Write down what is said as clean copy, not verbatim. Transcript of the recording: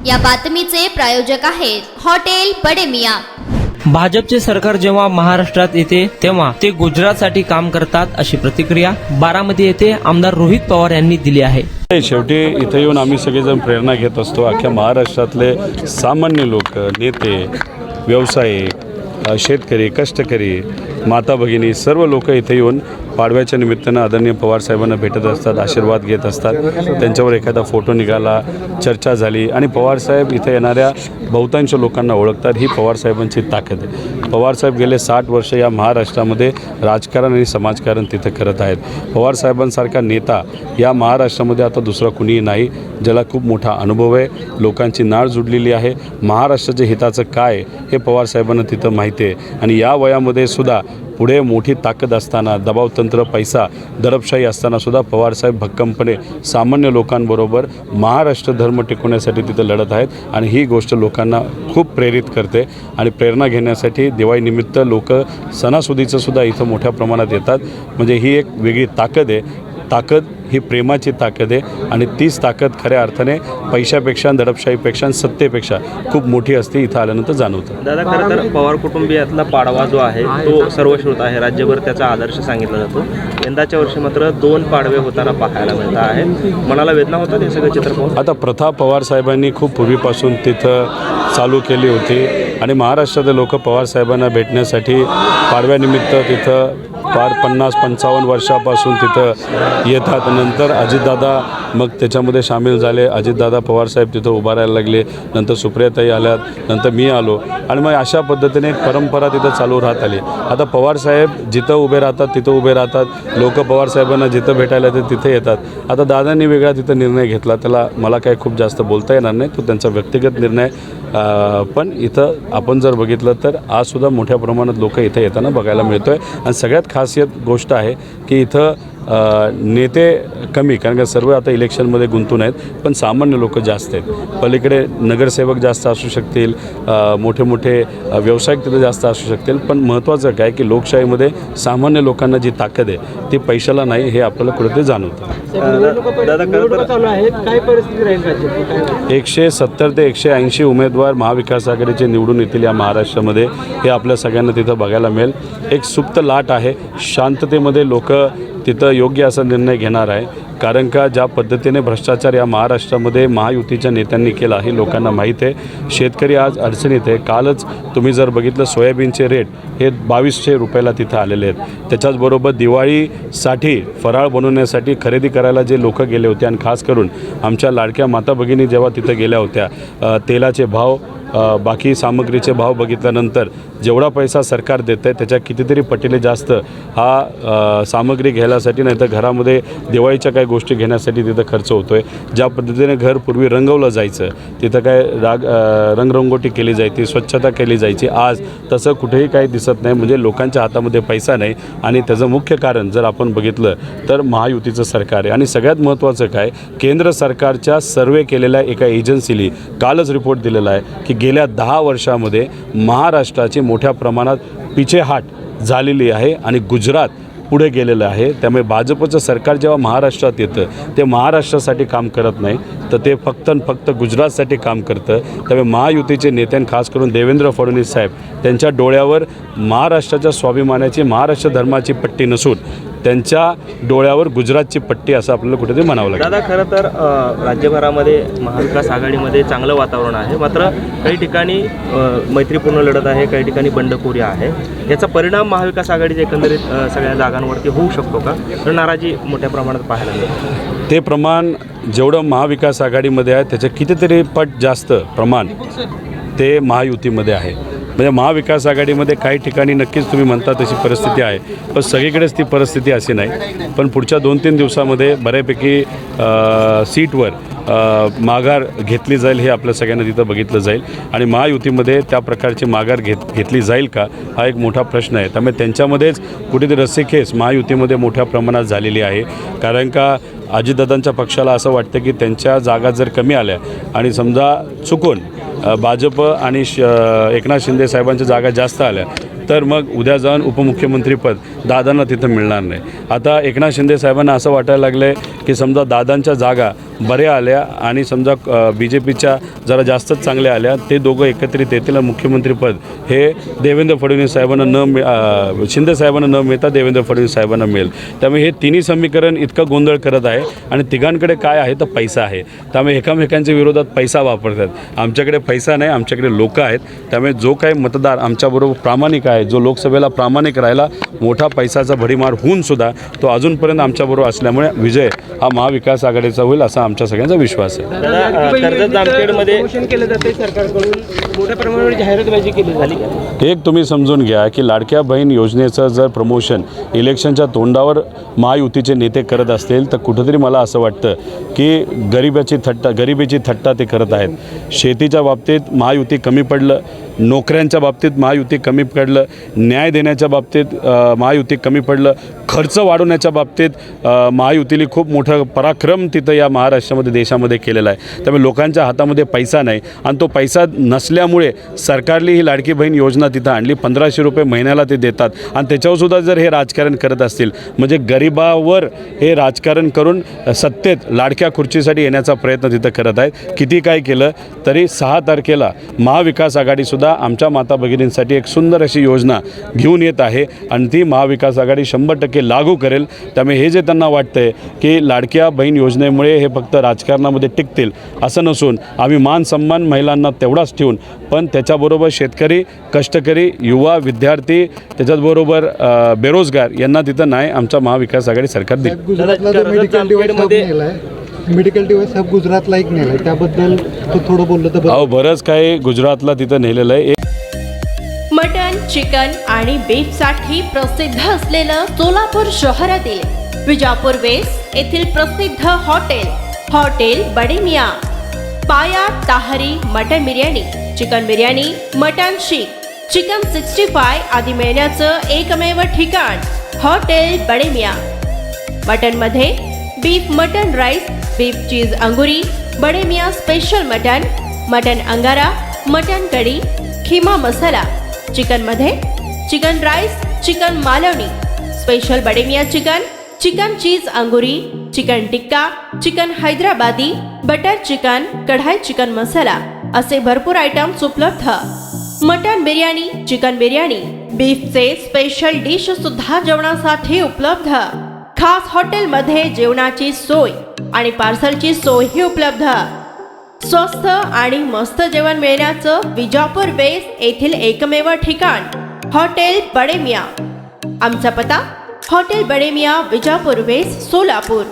या बातमीचे प्रायोजक आहेत हॉटेल बडे मियां। भाजपचे सरकार जेव्हा महाराष्ट्रात येते तेव्हा ते गुजरातसाठी काम करतात अशी प्रतिक्रिया बारामती येथे आमदार रोहित पवार यांनी दिली आहे। शेवटी इथे येऊन आम्ही सगळेजण प्रेरणा घेत असतो। अख्ख्या महाराष्ट्रातले सामान्य लोक, नेते, व्यावसायिक, शेतकरी, कष्टकरी, माता भगिनी सर्व लोक इथे येऊन पाडव्याच्या निमित्तानं आदरणीय पवार साहेबांना भेटत असतात, आशीर्वाद घेत असतात। त्यांच्यावर एखादा फोटो निघाला, चर्चा झाली आणि पवार साहेब इथे येणाऱ्या बहुतांश लोकांना ओळखतात। ही पवार साहेबांची ताकद आहे। पवार साहेब गेले 60 वर्ष या महाराष्ट्रामध्ये राजकारण आणि समाजकारण तिथे करत आहेत। पवार साहेबांसारखा नेता या महाराष्ट्रामध्ये आता दुसरा कुणीही नाही, ज्याला खूप मोठा अनुभव आहे, लोकांची नाळ जुडलेली आहे। महाराष्ट्राच्या हिताचं काय हे पवार साहेबांना तिथं माहिती आहे आणि या वयामध्ये सुद्धा पुढे मोठी ताकद असताना, दबावतंत्र, पैसा, दडपशाही असताना सुद्धा पवारसाहेब भक्कमपणे सामान्य लोकांबरोबर महाराष्ट्र धर्म टिकवण्यासाठी तिथं लढत आहेत आणि ही गोष्ट लोकांना खूप प्रेरित करते आणि प्रेरणा घेण्यासाठी दिवाळीनिमित्त लोक सणासुदीचं सुद्धा इथं मोठ्या प्रमाणात येतात। म्हणजे ही एक वेगळी ताकद आहे। ताकद ही प्रेमाची ताकद आहे आणि तीच ताकद खऱ्या अर्थाने पैशापेक्षा, दडपशाहीपेक्षा, सत्तेपेक्षा खूप मोठी असते, इथं आल्यानंतर जाणवतं। दादा, खरं तर पवार कुटुंबियातला पाडवा जो आहे तो सर्वश्रुत आहे, राज्यभर त्याचा आदर्श सांगितला जातो। यंदाच्या वर्षी मात्र 2 पाडवे होताना पाहायला मिळत आहे। मनाला वेदना होतात हे सगळं चित्र पाहून। आता प्रथा पवार साहेबांनी खूप पूर्वीपासून तिथं चालू केली होती आणि महाराष्ट्रातील लोक पवार साहेबांना भेटण्यासाठी पाडव्यानिमित्त तिथं फार 50-55 वर्षापासून तिथं येतात। नंतर अजितदादा मग त्याच्यामध्ये सामील झाले। अजितदादा पवारसाहेब तिथं उभा राहायला लागले, नंतर सुप्रियाताई आल्यात, नंतर मी आलो आणि मग अशा पद्धतीने एक परंपरा तिथं चालू राहत आली। आता पवारसाहेब जिथं उभे राहतात तिथं उभे राहतात, लोक पवारसाहेबांना जिथं भेटायला येतात तिथे येतात। आता दादांनी वेगळा तिथं निर्णय घेतला, त्याला मला काही खूप जास्त बोलता येणार नाही, तो त्यांचा व्यक्तिगत निर्णय। पण इथं आपण जर बघितलं तर आजसुद्धा मोठ्या प्रमाणात लोक इथं येताना बघायला मिळतो आहे आणि सगळ्यात खासियत गोष्ट आहे की इथं नेते कमी, कारण का सर्व आता इलेक्शनमध्ये गुंतून आहेत, पण सामान्य लोक जास्त आहेत। पलीकडे नगरसेवक जास्त असू शकतील, मोठे मोठे व्यावसायिक तिथे जास्त असू शकतील, पण महत्त्वाचं काय की लोकशाहीमध्ये सामान्य लोकांना जी ताकद आहे ती पैशाला नाही, हे आपल्याला कुठेतरी जाणवतं। 170 ते 180 उमेदवार महाविकास आघाडीचे निवडून येतील या महाराष्ट्रामध्ये, हे आपल्या सगळ्यांना तिथं बघायला मिळेल। एक सुप्त लाट आहे, शांततेमध्ये लोक तिथं योग्य असा निर्णय घेणार आहे, कारण का ज्या पद्धतीने भ्रष्टाचार या महाराष्ट्रामध्ये महायुतीच्या नेत्यांनी केला हे लोकांना माहीत आहे। शेतकरी आज अडचणीत आहे। कालच तुम्ही जर बघितलं सोयाबीनचे रेट हे 2200 रुपयाला तिथं आलेले आहेत। त्याच्याचबरोबर दिवाळीसाठी फराळ बनवण्यासाठी खरेदी करायला जे लोक गेले होते आणि खास करून आमच्या लाडक्या माता भगिनी जेव्हा तिथं गेल्या होत्या, तेलाचे भाव, बाकी सामग्रीचे भाव बघितल्यानंतर जेवढा पैसा सरकार देतं आहे त्याच्या कितीतरी पटीने जास्त हा सामग्री घ्यायसाठी नाही तर घरामध्ये दिवाळीच्या काही गोष्टी घेण्यासाठी तिथं खर्च होतो आहे। ज्या पद्धतीने घर पूर्वी रंगवलं जायचं, तिथं काय रंगरंगोटी केली जायची, स्वच्छता केली जायची, आज तसं कुठेही काही दिसत नाही। म्हणजे लोकांच्या हातामध्ये पैसा नाही आणि त्याचं मुख्य कारण जर आपण बघितलं तर महायुतीचं सरकार आहे। आणि सगळ्यात महत्त्वाचं काय, केंद्र सरकारच्या सर्वे केलेल्या एका एजन्सीने कालच रिपोर्ट दिलेला आहे की गेल्या 10 वर्षामध्ये महाराष्ट्राची मोठ्या प्रमाणात पिछेहाट झालेली आहे आणि गुजरात पुढे गेलेलं आहे। त्यामुळे भाजपचं सरकार जेव्हा महाराष्ट्रात येतं ते महाराष्ट्रासाठी काम करत नाही, तर ते फक्त गुजरातसाठी काम करतं। त्यामुळे महायुतीचे नेते खास करून देवेंद्र फडणवीस साहेब त्यांच्या डोळ्यावर महाराष्ट्राच्या स्वाभिमानाची, महाराष्ट्र धर्माची पट्टी नसून त्यांच्या डोळ्यावर गुजरातची पट्टी असं आपल्याला कुठेतरी म्हणावं लागेल। दादा, खरं तर राज्यभरामध्ये महाविकास आघाडीमध्ये चांगलं वातावरण आहे, मात्र काही ठिकाणी मैत्रीपूर्ण लढत आहे, काही ठिकाणी बंडखोरी आहे। याचा परिणाम महाविकास आघाडीच्या एकंदरीत सगळ्या जागांवरती होऊ शकतो का? तर नाराजी मोठ्या प्रमाणात पाहायला मिळते। ते प्रमाण जेवढं महाविकास आघाडीमध्ये आहे त्याच्या कितीतरी पट जास्त प्रमाण ते महायुतीमध्ये आहे। म्हणजे महाविकास आघाडीमध्ये काही ठिकाणी नक्कीच तुम्ही म्हणता तशी परिस्थिती आहे, पण सगळीकडेच ती परिस्थिती अशी नाही। पण पुढच्या 2-3 दिवसामध्ये बऱ्यापैकी सीटवर माघार घेतली जाईल, हे आपल्या सगळ्यांना तिथं बघितलं जाईल आणि महायुतीमध्ये त्या प्रकारची माघार घेतली जाईल का हा एक मोठा प्रश्न आहे। त्यामुळे त्यांच्यामध्येच कुठेतरी रस्सीखेच महायुतीमध्ये मोठ्या प्रमाणात झालेली आहे, कारण का अजितदादांच्या पक्षाला असं वाटतं की त्यांच्या जागा जर कमी आल्या आणि समजा चुकून भाजप आणि एकनाथ शिंदे साहेबांच्या जागा जास्त आल्या तर मग उद्या जाऊन उपमुख्यमंत्रीपद दादांना तिथं मिळणार नाही. आता एकनाथ शिंदे साहेबांना असं वाटायला लागलं आहे की समजा दादांच्या जागा बऱ्या आल्या आणि समजा BJPच्या जरा जास्तच चांगल्या आल्या, ते दोघं एकत्रित येतील आणि मुख्यमंत्रीपद हे देवेंद्र फडणवीस साहेबांना शिंदे साहेबांना न मिळता देवेंद्र फडणवीस साहेबांना मिळेल. त्यामुळे हे तिन्ही समीकरण इतकं गोंधळ करत आहे आणि तिघांकडे काय आहे तर पैसा आहे. त्यामुळे एकामेकांच्या विरोधात पैसा वापरतात. आमच्याकडे पैसा नाही, आमच्याकडे लोक आहेत. त्यामुळे जो काही मतदार आमच्याबरोबर प्रामाणिक आहे, जो लोकसभेला प्रामाणिक राहिला, मोठा पैसाचा भडीमार होऊन सुद्धा तो अजूनपर्यंत आमच्याबरोबर असल्यामुळे विजय हा महाविकास आघाडीचा होईल असा आमच्या सगळ्यांचा विश्वास आहे. कर्जत जामखेडमध्ये केलं जाते सरकारकडून मोठ्या प्रमाणावर जाहिरातबाजी केली झाली का? एक तुम्ही समजून घ्या की लाडक्या बहीण योजनेचं जर प्रमोशन इलेक्शनच्या तोंडावर महायुतीचे नेते करत असतील तर कुठंतरी मला असं वाटतं की गरिबीची थट्टा ते करत आहेत. शेतीच्या बाबतीत महायुती कमी पडलं, नोकऱ्यांच्या बाबतीत महायुती कमी पडलं, न्याय देण्याच्या बाबतीत महायुती कमी पडलं, खर्च वाढवण्याच्या बाबतीत महायुतीने खूप मोठं पराक्रम तिथं या महाराष्ट्रामध्ये देशामध्ये केलेला आहे. त्यामुळे लोकांच्या हातामध्ये पैसा नाही आणि तो पैसा नसल्यामुळे सरकारने ही लाडकी बहीण योजना तिथं आणली. 1500 रुपये महिन्याला ते देतात आणि त्याच्यावरसुद्धा जर हे राजकारण करत असतील म्हणजे गरिबावर हे राजकारण करून सत्तेत लाडक्या खुर्चीसाठी येण्याचा प्रयत्न तिथं करत आहेत. किती काय केलं तरी 6 तारखेला महाविकास आघाडीसुद्धा आमच्या माता भगिनींसाठी एक सुंदर अशी योजना घेऊन येत आहे आणि ती महाविकास आघाडी 100% लागू करेल. त्यामुळे हे जे त्यांना वाटतं आहे की लाडक्या बहीण योजनेमुळे हे फक्त राजकारणामध्ये टिकतील असं नसून आम्ही मान सन्मान महिलांना तेवढाच ठेवून पण त्याच्याबरोबर शेतकरी, कष्टकरी, युवा, विद्यार्थी, त्याच्याचबरोबर बेरोजगार यांना तिथं नाही आमच्या महाविकास आघाडी सरकार देईल. गुजरातला जो मेडिकल डिव्हाइस हब गुजरातला एक नेला आहे, त्याबद्दल थोडं बोललं तर अहो बरंच काही गुजरातला तिथं नेलेलं आहे. मटन, चिकन आणि बीफसाठी प्रसिद्ध असलेलं सोलापूर शहरातील विजापूर वेस्ट येथील प्रसिद्ध hotel Bademiya. Paya tahari mutton biryani, chicken biryani, mutton seekh, chicken 65 आदी मिळण्याचं एकमेव ठिकाण हॉटेल बडेमिया. मटनमध्ये beef mutton rice, beef cheese angoori, Bademiya special mutton, mutton अंगारा, मटन कढी, खिमा मसाला. चिकनमध्ये chicken rice, chicken Malvani, special Bademiya chicken, chicken cheese angoori, chicken tikka, chicken Hyderabadi, butter chicken, kadai chicken masala असे भरपूर आयटम्स उपलब्ध. मटन बिर्याणी, चिकन बिर्याणी, बीफचे स्पेशल डिश सुद्धा जेवणासाठी उपलब्ध. खास हॉटेलमध्ये जेवणाची सोय आणि पार्सलची सोयही उपलब्ध. स्वस्त आणि मस्त जेवण मिळण्याचं विजापूर वेस्ट येथील एकमेव ठिकाण हॉटेल बडेमिया. आमचा पत्ता हॉटेल बडेमिया, विजापूर वेस्ट, सोलापूर.